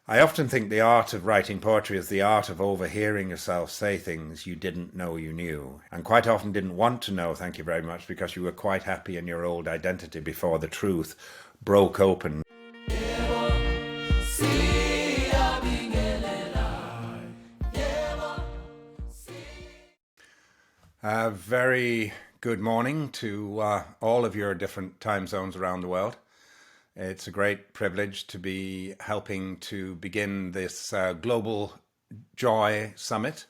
I often think the art of writing poetry is the art of overhearing yourself say things you didn't know you knew, and quite often didn't want to know, thank you very much, because you were quite happy in your old identity before the truth broke open. A very good morning to all of your different time zones around the world. It's a great privilege to be helping to begin this global joy summit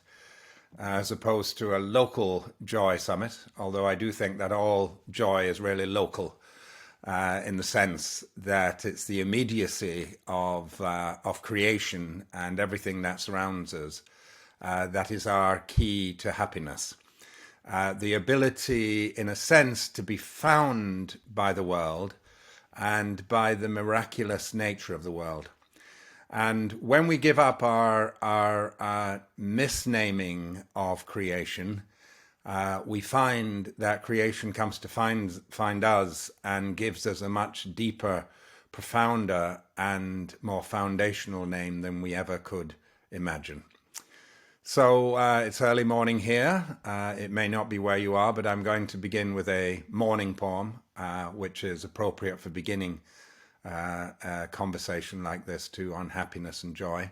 as opposed to a local joy summit, although I do think that all joy is really local in the sense that it's the immediacy of creation and everything that surrounds us that is our key to happiness. The ability, in a sense, to be found by the world and by the miraculous nature of the world. And when we give up our misnaming of creation, we find that creation comes to find us and gives us a much deeper, profounder, and more foundational name than we ever could imagine. So it's early morning here. It may not be where you are, but I'm going to begin with a morning poem, which is appropriate for beginning a conversation like this too, on happiness and joy.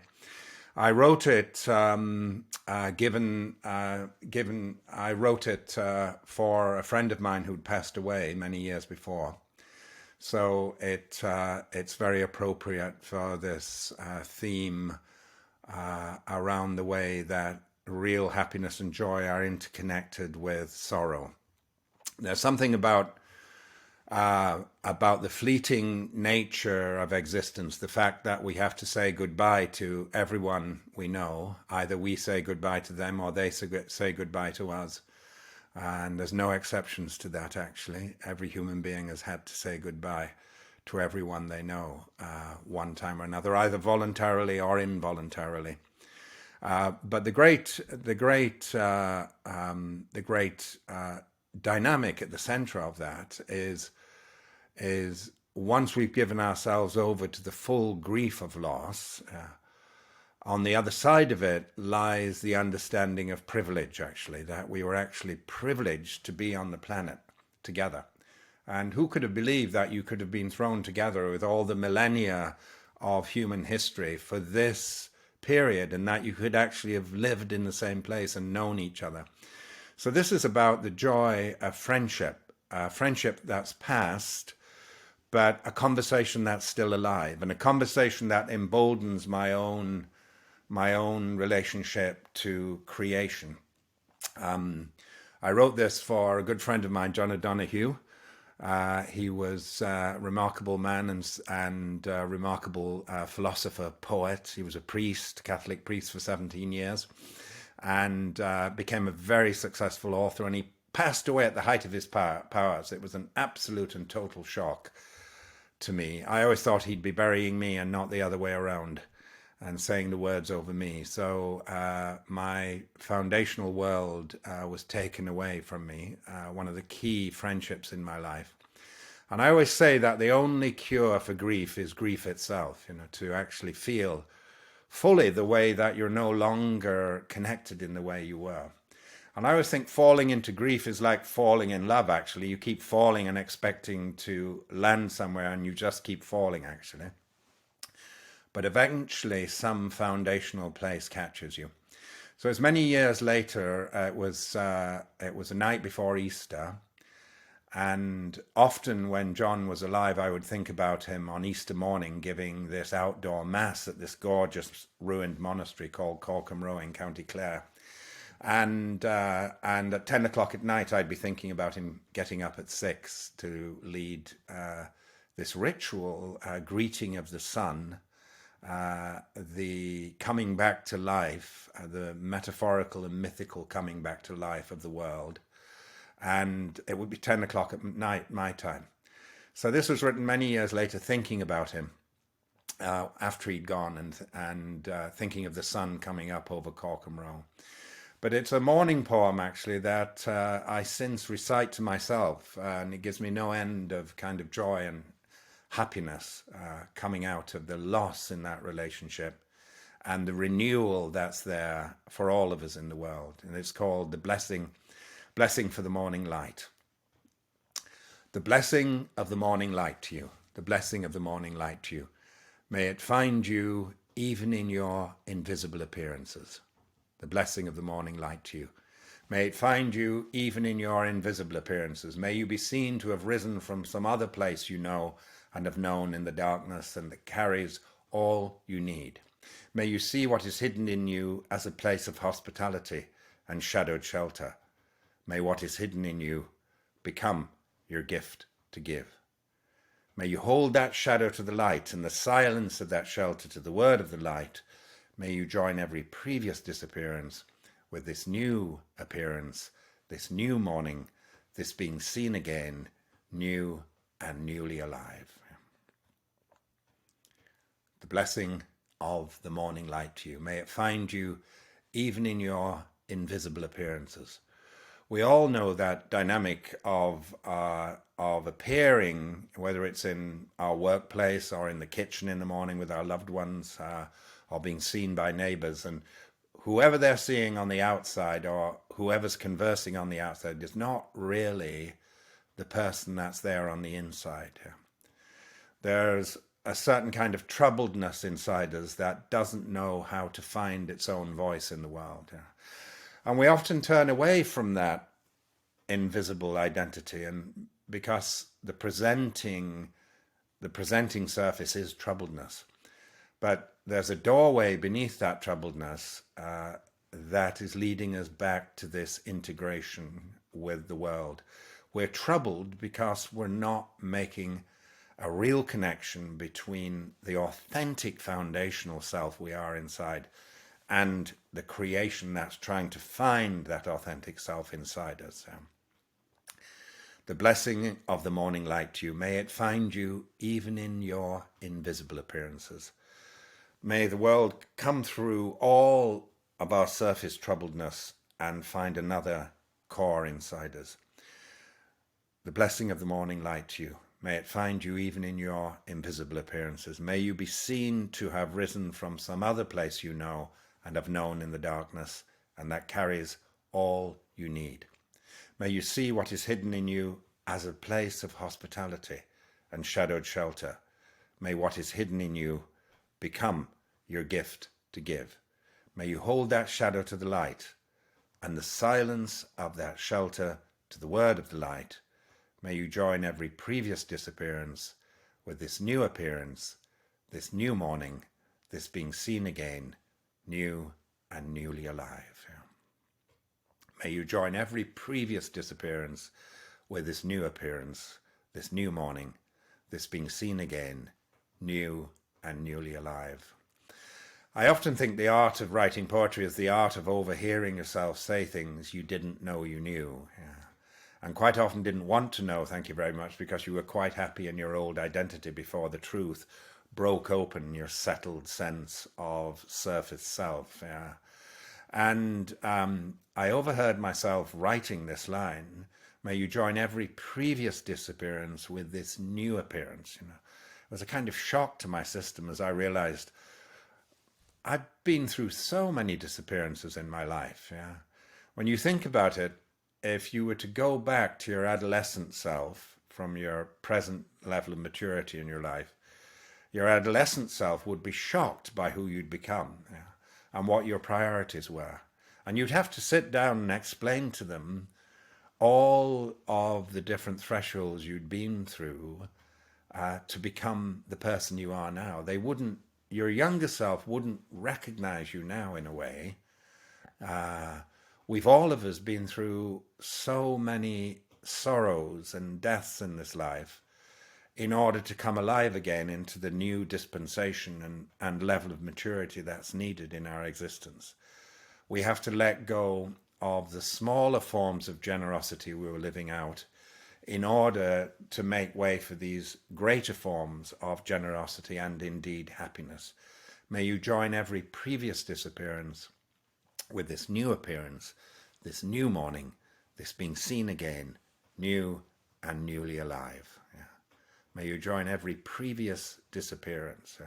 I wrote it given I wrote it for a friend of mine who'd passed away many years before. So it's very appropriate for this theme around the way that real happiness and joy are interconnected with sorrow. There's something about the fleeting nature of existence, the fact that we have to say goodbye to everyone we know. Either we say goodbye to them or they say goodbye to us. And there's no exceptions to that, actually. Every human being has had to say goodbye to everyone they know one time or another, either voluntarily or involuntarily. But the great dynamic at the center of that is once we've given ourselves over to the full grief of loss, on the other side of it lies the understanding of privilege, actually, that we were actually privileged to be on the planet together. And who could have believed that you could have been thrown together with all the millennia of human history for this period, and that you could actually have lived in the same place and known each other. So this is about the joy of friendship, a friendship that's past, but a conversation that's still alive, and a conversation that emboldens my own relationship to creation. I wrote this for a good friend of mine, John O'Donoghue. He was a remarkable man and remarkable philosopher, poet. He was a priest, Catholic priest for 17 years, and became a very successful author. And he passed away at the height of his powers. It was an absolute and total shock to me. I always thought he'd be burying me and not the other way around, and saying the words over me. So my foundational world was taken away from me, one of the key friendships in my life. And I always say that the only cure for grief is grief itself, to actually feel fully the way that you're no longer connected in the way you were. And I always think falling into grief is like falling in love, actually. You keep falling and expecting to land somewhere, and you just keep falling, actually. But eventually some foundational place catches you. So as many years later, it was a night before Easter, and often when John was alive, I would think about him on Easter morning giving this outdoor mass at this gorgeous ruined monastery called Corcombe Row in County Clare. And at 10 o'clock at night, I'd be thinking about him getting up at 6 to lead this ritual greeting of the sun, the coming back to life, the metaphorical and mythical coming back to life of the world. And it would be 10 o'clock at night, my time. So this was written many years later, thinking about him after he'd gone, and thinking of the sun coming up over Corcombe Row. But it's a morning poem, actually, that I since recite to myself, and it gives me no end of kind of joy and happiness coming out of the loss in that relationship and the renewal that's there for all of us in the world. And it's called the blessing for the morning light. The blessing of the morning light to you. The blessing of the morning light to you. May it find you even in your invisible appearances. The blessing of the morning light to you. May it find you even in your invisible appearances. May you be seen to have risen from some other place you know and have known in the darkness, and that carries all you need. May you see what is hidden in you as a place of hospitality and shadowed shelter. May what is hidden in you become your gift to give. May you hold that shadow to the light and the silence of that shelter to the word of the light. May you join every previous disappearance with this new appearance, this new morning, this being seen again, new and newly alive. The blessing of the morning light to you. May it find you even in your invisible appearances. We all know that dynamic of appearing, whether it's in our workplace or in the kitchen in the morning with our loved ones, or being seen by neighbors, and whoever they're seeing on the outside or whoever's conversing on the outside is not really the person that's there on the inside. There's a certain kind of troubledness inside us that doesn't know how to find its own voice in the world. And we often turn away from that invisible identity, and because the presenting surface is troubledness. But there's a doorway beneath that troubledness that is leading us back to this integration with the world. We're troubled because we're not making a real connection between the authentic foundational self we are inside and the creation that's trying to find that authentic self inside us. The blessing of the morning light to you. May it find you even in your invisible appearances. May the world come through all of our surface troubledness and find another core inside us. The blessing of the morning light to you. May it find you even in your invisible appearances. May you be seen to have risen from some other place you know and have known in the darkness, and that carries all you need. May you see what is hidden in you as a place of hospitality and shadowed shelter. May what is hidden in you become your gift to give. May you hold that shadow to the light and the silence of that shelter to the word of the light. May you join every previous disappearance with this new appearance, this new morning, this being seen again, new and newly alive. May you join every previous disappearance with this new appearance, this new morning, this being seen again, new and newly alive. I often think the art of writing poetry is the art of overhearing yourself say things you didn't know you knew. And quite often didn't want to know, thank you very much, because you were quite happy in your old identity before the truth broke open your settled sense of surface self. And I overheard myself writing this line, may you join every previous disappearance with this new appearance. It was a kind of shock to my system as I realized I've been through so many disappearances in my life. When you think about it, if you were to go back to your adolescent self from your present level of maturity in your life, your adolescent self would be shocked by who you'd become and what your priorities were. And you'd have to sit down and explain to them all of the different thresholds you'd been through to become the person you are now. Your younger self wouldn't recognize you now in a way. We've all of us been through so many sorrows and deaths in this life in order to come alive again into the new dispensation and level of maturity that's needed in our existence. We have to let go of the smaller forms of generosity we were living out in order to make way for these greater forms of generosity and indeed happiness. May you join every previous disappearance with this new appearance, this new morning, this being seen again, new and newly alive. May you join every previous disappearance.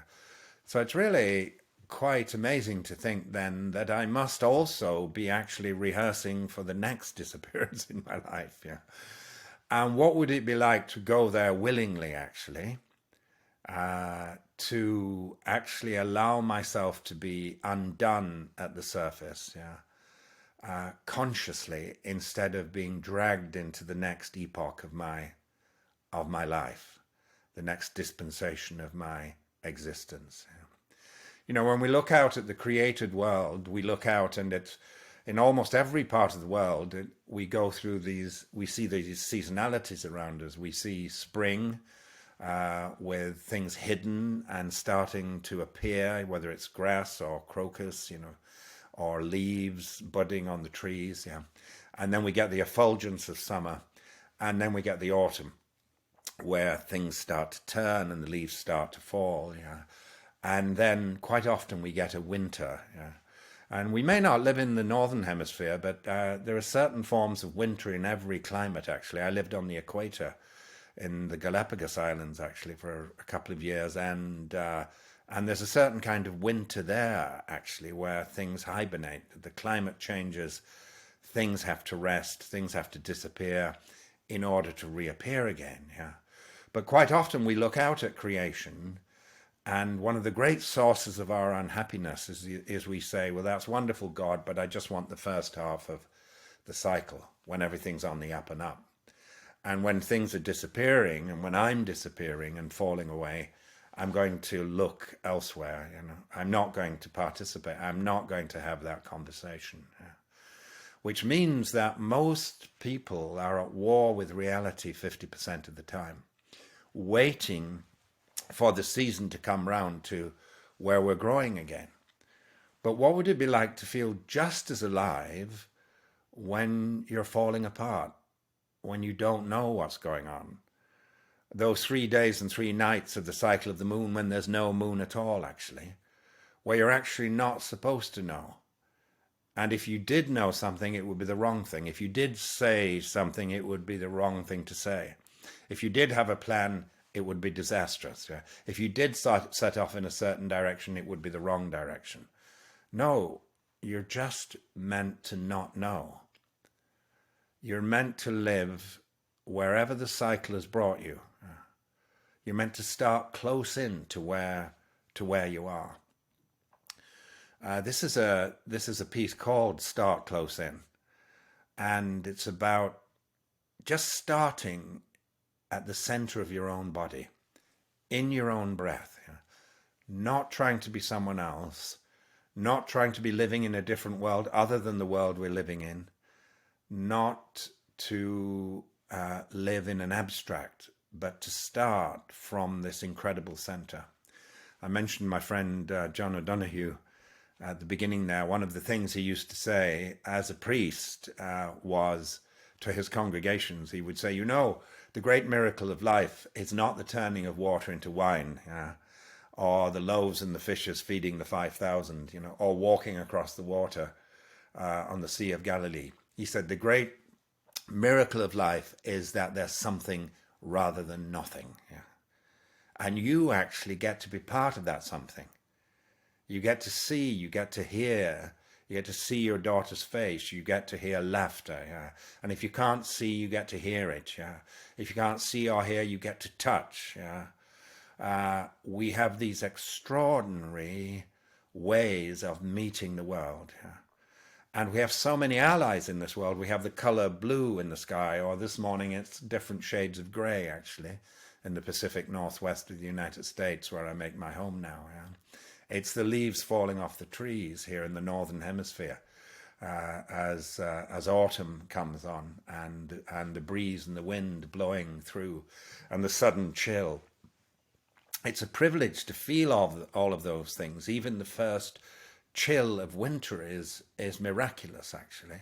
So it's really quite amazing to think then that I must also be actually rehearsing for the next disappearance in my life. Yeah. And what would it be like to go there willingly, actually, to actually allow myself to be undone at the surface, yeah, consciously, instead of being dragged into the next epoch of my life, the next dispensation of my existence. Yeah. You know, when we look out at the created world, we look out and it's in almost every part of the world, we go through we see these seasonalities around us. We see spring with things hidden and starting to appear, whether it's grass or crocus, you know, or leaves budding on the trees, yeah. And then we get the effulgence of summer, and then we get the autumn, where things start to turn and the leaves start to fall, yeah. And then quite often we get a winter, yeah. And we may not live in the northern hemisphere, but there are certain forms of winter in every climate, actually. I lived on the equator in the Galapagos Islands, actually, for a couple of years, and there's a certain kind of winter there, actually, where things hibernate. The climate changes, things have to rest, things have to disappear in order to reappear again, yeah. But quite often we look out at creation, and one of the great sources of our unhappiness is we say, well, that's wonderful, God, but I just want the first half of the cycle, when everything's on the up and up. And when things are disappearing, and when I'm disappearing and falling away, I'm going to look elsewhere. You know, I'm not going to participate. I'm not going to have that conversation. Yeah. Which means that most people are at war with reality 50% of the time, waiting for the season to come round to where we're growing again. But what would it be like to feel just as alive when you're falling apart, when you don't know what's going on? Those 3 days and 3 nights of the cycle of the moon, when there's no moon at all, actually, where you're actually not supposed to know. And if you did know something, it would be the wrong thing. If you did say something, it would be the wrong thing to say. If you did have a plan, it would be disastrous. Yeah? If you did set off in a certain direction, it would be the wrong direction. No, you're just meant to not know. You're meant to live wherever the cycle has brought you. You're meant to start close in to where you are. This is a piece called "Start Close In," and it's about just starting at the center of your own body, in your own breath, not trying to be someone else, not trying to be living in a different world other than the world we're living in, not to live in an abstract, but to start from this incredible center. I mentioned my friend John O'Donoghue at the beginning there. One of the things he used to say as a priest was to his congregations, he would say, you know, the great miracle of life is not the turning of water into wine, or the loaves and the fishes feeding the 5,000, you know, or walking across the water on the Sea of Galilee. He said the great miracle of life is that there's something rather than nothing. Yeah. And you actually get to be part of that something. You get to see, you get to hear, you get to see your daughter's face, you get to hear laughter. Yeah. And if you can't see, you get to hear it. Yeah. If you can't see or hear, you get to touch. Yeah. We have these extraordinary ways of meeting the world. Yeah. And we have so many allies in this world. We have the color blue in the sky, or this morning it's different shades of gray, actually, in the Pacific Northwest of the United States, where I make my home now. Yeah. It's the leaves falling off the trees here in the Northern Hemisphere as autumn comes on, and the breeze and the wind blowing through, and the sudden chill. It's a privilege to feel all of those things. Even the first chill of winter is miraculous, actually.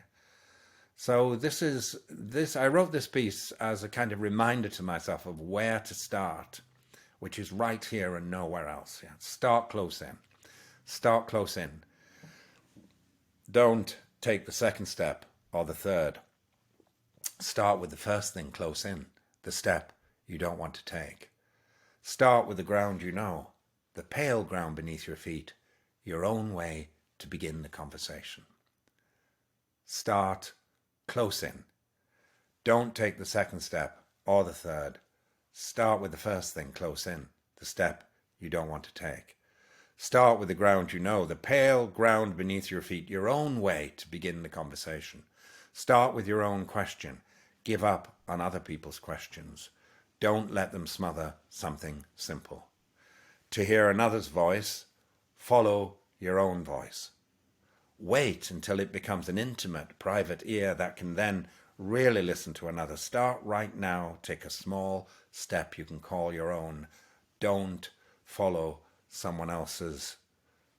So I wrote this piece as a kind of reminder to myself of where to start, which is right here and nowhere else. Yeah. Start close in. Start close in. Don't take the second step or the third. Start with the first thing close in, the step you don't want to take. Start with the ground you know, the pale ground beneath your feet, your own way to begin the conversation. Start close in. Don't take the second step or the third. Start with the first thing close in, the step you don't want to take. Start with the ground you know, the pale ground beneath your feet, your own way to begin the conversation. Start with your own question. Give up on other people's questions. Don't let them smother something simple. To hear another's voice, follow your own voice. Wait until it becomes an intimate, private ear that can then really listen to another. Start right now. Take a small step you can call your own. Don't follow someone else's.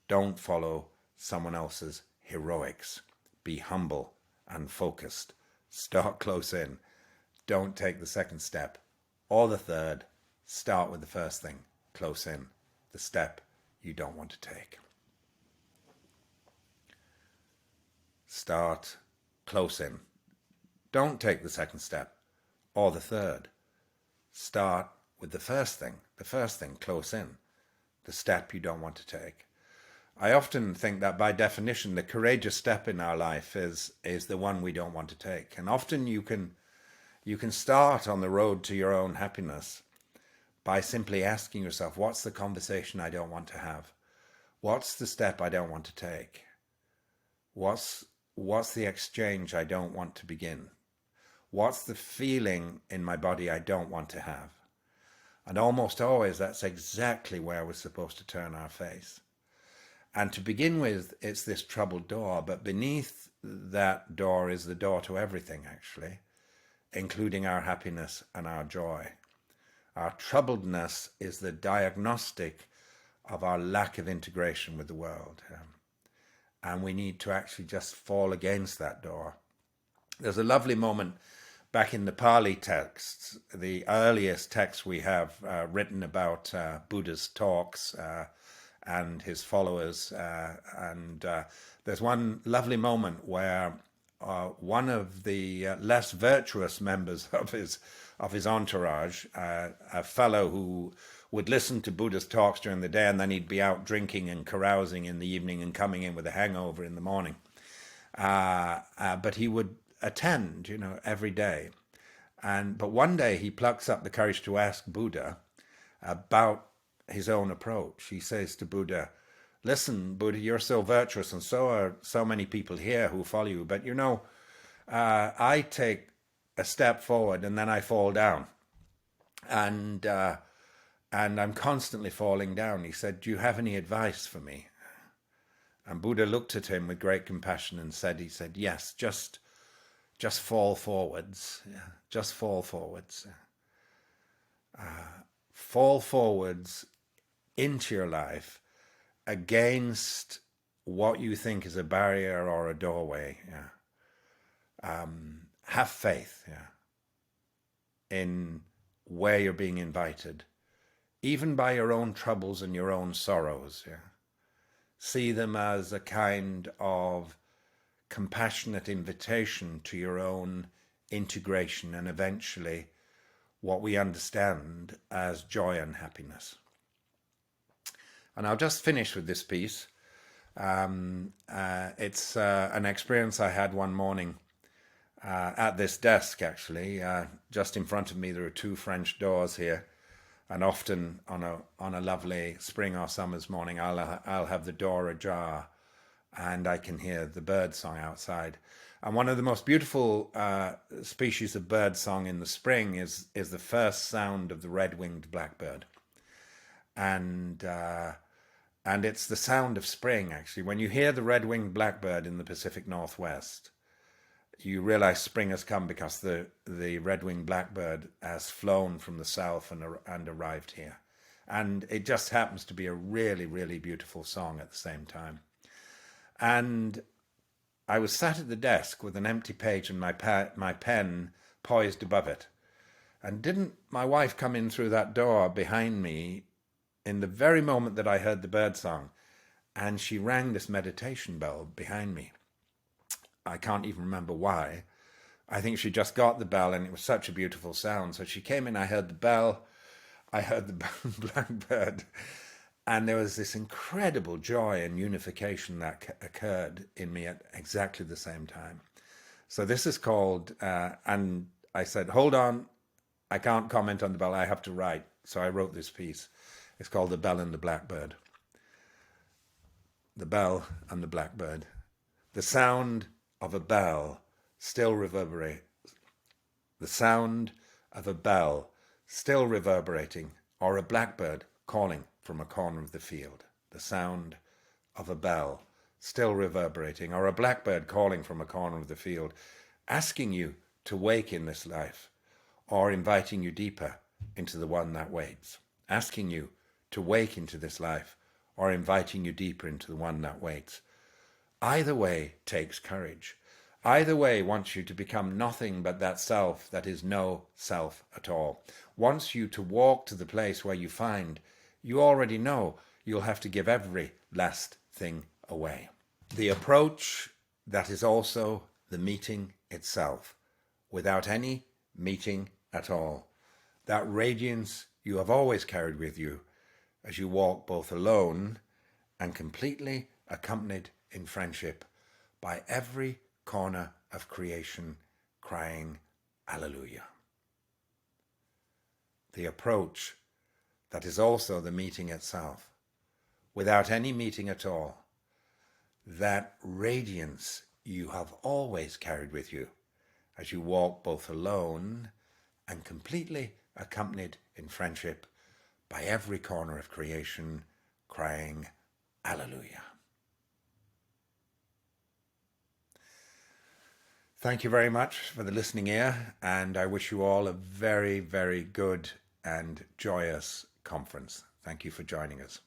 Don't follow someone else's heroics. Be humble and focused. Start close in. Don't take the second step or the third. Start with the first thing, close in, the step you don't want to take. Start close in. Don't take the second step or the third. Start with the first thing close in, the step you don't want to take. I often think that by definition, the courageous step in our life is the one we don't want to take. And often you can start on the road to your own happiness by simply asking yourself, what's the conversation I don't want to have? What's the step I don't want to take? What's the exchange I don't want to begin? What's the feeling in my body I don't want to have? And almost always that's exactly where we're supposed to turn our face. And to begin with, it's this troubled door, but beneath that door is the door to everything, actually, including our happiness and our joy. Our troubledness is the diagnostic of our lack of integration with the world. And we need to actually just fall against that door. There's a lovely moment back in the Pali texts, the earliest texts we have written about Buddha's talks and his followers. And there's one lovely moment where one of the less virtuous members of his entourage, a fellow who would listen to Buddha's talks during the day and then he'd be out drinking and carousing in the evening and coming in with a hangover in the morning. But he would attend, every day. But one day he plucks up the courage to ask Buddha about his own approach. He says to Buddha, listen, Buddha, you're so virtuous and so are so many people here who follow you. But I take a step forward and then I fall down. And I'm constantly falling down. He said, do you have any advice for me? And Buddha looked at him with great compassion and said, yes, just fall forwards. Yeah, just fall forwards. Fall forwards into your life against what you think is a barrier or a doorway. Yeah. Have faith. Yeah. In where you're being invited, even by your own troubles and your own sorrows. Yeah. See them as a kind of compassionate invitation to your own integration and eventually what we understand as joy and happiness. And I'll just finish with this piece. It's an experience I had one morning at this desk, actually. Just in front of me there are two French doors here, and often on a lovely spring or summer's morning I'll have the door ajar and I can hear the bird song outside. And one of the most beautiful species of bird song in the spring is the first sound of the red-winged blackbird. And it's the sound of spring, actually. When you hear the red-winged blackbird in the Pacific Northwest, you realize spring has come because the red-winged blackbird has flown from the south and arrived here. And it just happens to be a really, really beautiful song at the same time. And I was sat at the desk with an empty page and my pen poised above it. And didn't my wife come in through that door behind me in the very moment that I heard the bird song? And she rang this meditation bell behind me. I can't even remember why. I think she just got the bell and it was such a beautiful sound. So she came in, I heard the bell. I heard the blackbird, and there was this incredible joy and unification that occurred in me at exactly the same time. So this is called, and I said, hold on, I can't comment on the bell, I have to write. So I wrote this piece. It's called The Bell and the Blackbird. The bell and the blackbird. The sound of a bell still reverberates. The sound of a bell still reverberating, or a blackbird calling from a corner of the field. The sound of a bell still reverberating, or a blackbird calling from a corner of the field, asking you to wake in this life, or inviting you deeper into the one that waits. Asking you to wake into this life, or inviting you deeper into the one that waits. Either way takes courage. Either way wants you to become nothing but that self that is no self at all. Wants you to walk to the place where you find you already know you'll have to give every last thing away. The approach that is also the meeting itself, without any meeting at all. That radiance you have always carried with you as you walk both alone and completely accompanied in friendship by every corner of creation crying, Alleluia. The approach that is also the meeting itself, without any meeting at all. That radiance you have always carried with you as you walk both alone and completely accompanied in friendship by every corner of creation crying, Alleluia. Thank you very much for the listening ear, and I wish you all a very, very good and joyous conference. Thank you for joining us.